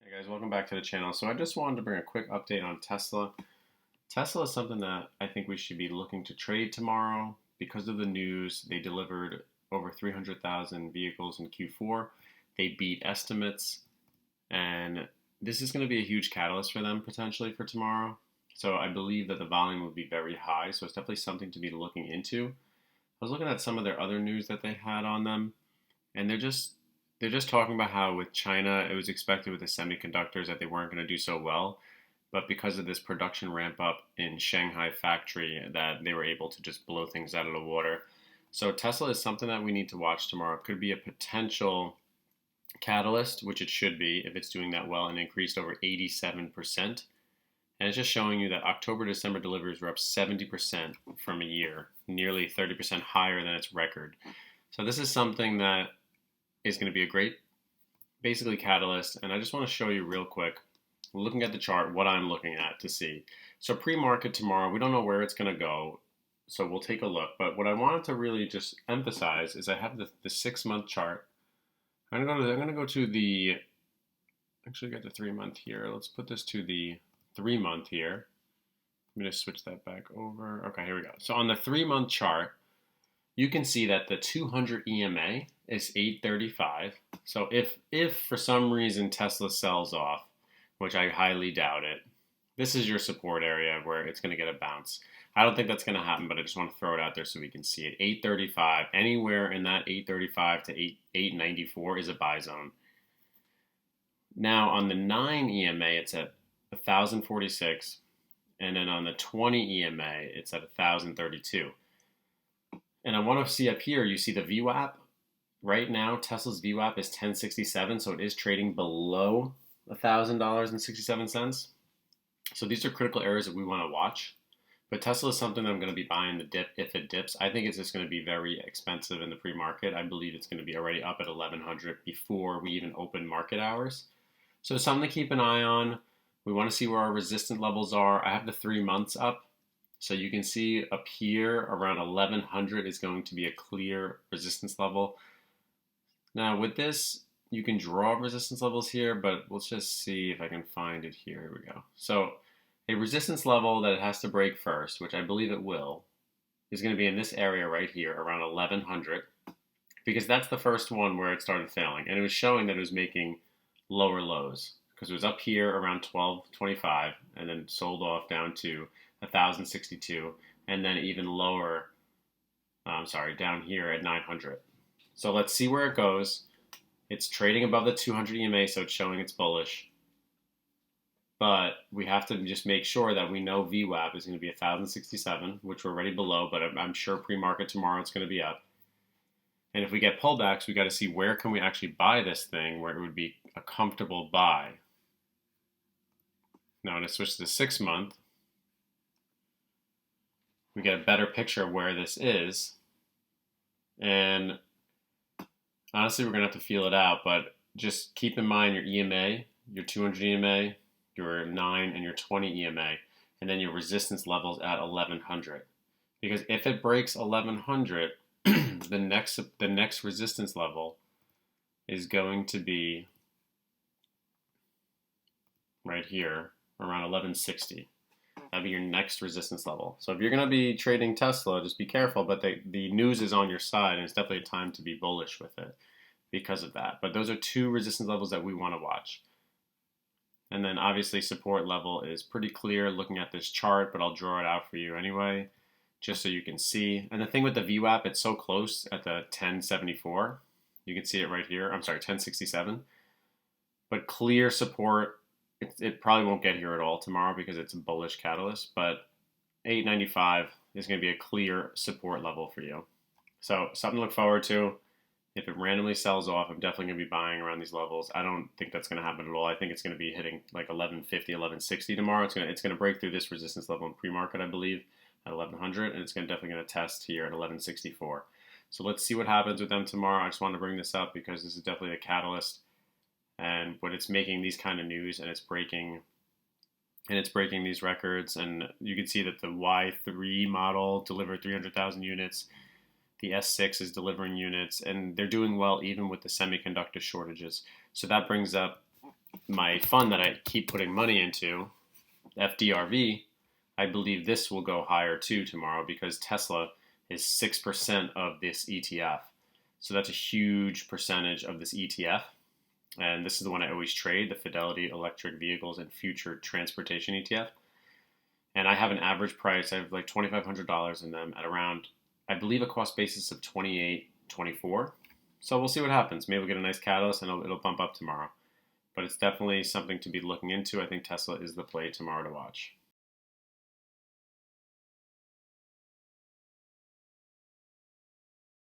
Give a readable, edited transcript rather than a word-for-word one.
Hey guys, welcome back to the channel. So I just wanted to bring a quick update on Tesla. Tesla is something that I think we should be looking to trade tomorrow. Because of the news, they delivered over 300,000 vehicles in Q4. They beat estimates, and this is going to be a huge catalyst for them potentially for tomorrow. So I believe that the volume will be very high, so it's definitely something to be looking into. I was looking at some of their other news that they had on them, and they're just talking about how with China, it was expected with the semiconductors that they weren't going to do so well, but because of this production ramp up in Shanghai factory, that they were able to just blow things out of the water. So Tesla is something that we need to watch tomorrow. It could be a potential catalyst, which it should be if it's doing that well and increased over 87%. And it's just showing you that October December deliveries were up 70% from a year, nearly 30% higher than its record. So this is something that is going to be a great, basically, catalyst. And I just want to show you real quick, looking at the chart, what I'm looking at to see. So pre-market tomorrow, we don't know where it's going to go, so we'll take a look. But what I wanted to really just emphasize is I have the 6-month chart. I'm going to go to the, actually got the 3-month here. Let's put this to the 3-month here. Let me just switch that back over. Okay, here we go. So on the 3-month chart, you can see that the 200 EMA is 835. So if for some reason Tesla sells off, which I highly doubt it, this is your support area where it's going to get a bounce. I don't think that's going to happen, but I just want to throw it out there so we can see it. 835, anywhere in that 835 to 894 is a buy zone. Now on the 9 EMA, it's at 1046, and then on the 20 EMA, it's at 1032. And I want to see up here, you see the VWAP. Right now, Tesla's VWAP is 1067, so it is trading below $1,000.67. So these are critical areas that we want to watch. But Tesla is something that I'm going to be buying the dip if it dips. I think it's just going to be very expensive in the pre-market. I believe it's going to be already up at 1100 before we even open market hours. So something to keep an eye on. We want to see where our resistance levels are. I have the 3 months up. So you can see up here around 1100 is going to be a clear resistance level. Now with this, you can draw resistance levels here, but let's just see if I can find it here. Here we go. So a resistance level that it has to break first, which I believe it will, is going to be in this area right here around 1100, because that's the first one where it started failing. And it was showing that it was making lower lows because it was up here around 1225 and then sold off down to 1062, and then even lower, down here at 900. So let's see where it goes. It's trading above the 200 EMA, so it's showing it's bullish. But we have to just make sure that we know VWAP is going to be 1067, which we're already below, but I'm sure pre-market tomorrow it's going to be up. And if we get pullbacks, we got to see where can we actually buy this thing where it would be a comfortable buy. Now, when I switch to the 6-month, we get a better picture of where this is. And honestly, we're going to have to feel it out, but just keep in mind your EMA, your 200 EMA, your 9 and your 20 EMA, and then your resistance levels at 1100. Because if it breaks 1100, the next resistance level is going to be right here around 1160. That'll be your next resistance level. So if you're going to be trading Tesla, just be careful. But the news is on your side, and it's definitely a time to be bullish with it because of that. But those are two resistance levels that we want to watch. And then obviously support level is pretty clear looking at this chart, but I'll draw it out for you anyway, just so you can see. And the thing with the VWAP, it's so close at the 1074. You can see it right here. I'm sorry, 1067. But clear support. It probably won't get here at all tomorrow because it's a bullish catalyst, but 895 is going to be a clear support level for you. So something to look forward to. If it randomly sells off, I'm definitely going to be buying around these levels. I don't think that's going to happen at all. I think it's going to be hitting like 1150, 1160 tomorrow. It's going to break through this resistance level in pre-market, I believe, at 1100, and it's definitely going to test here at 1164. So let's see what happens with them tomorrow. I just wanted to bring this up because this is definitely a catalyst. And when it's making these kind of news and it's breaking these records, and you can see that the Y3 model delivered 300,000 units, the S6 is delivering units, and they're doing well even with the semiconductor shortages. So that brings up my fund that I keep putting money into, FDRV, I believe this will go higher too tomorrow because Tesla is 6% of this ETF. So that's a huge percentage of this ETF. And this is the one I always trade, the Fidelity Electric Vehicles and Future Transportation ETF. And I have an average price, I have like $2,500 in them at around, I believe, a cost basis of 28, 24. So we'll see what happens. Maybe we'll get a nice catalyst and it'll bump up tomorrow. But it's definitely something to be looking into. I think Tesla is the play tomorrow to watch.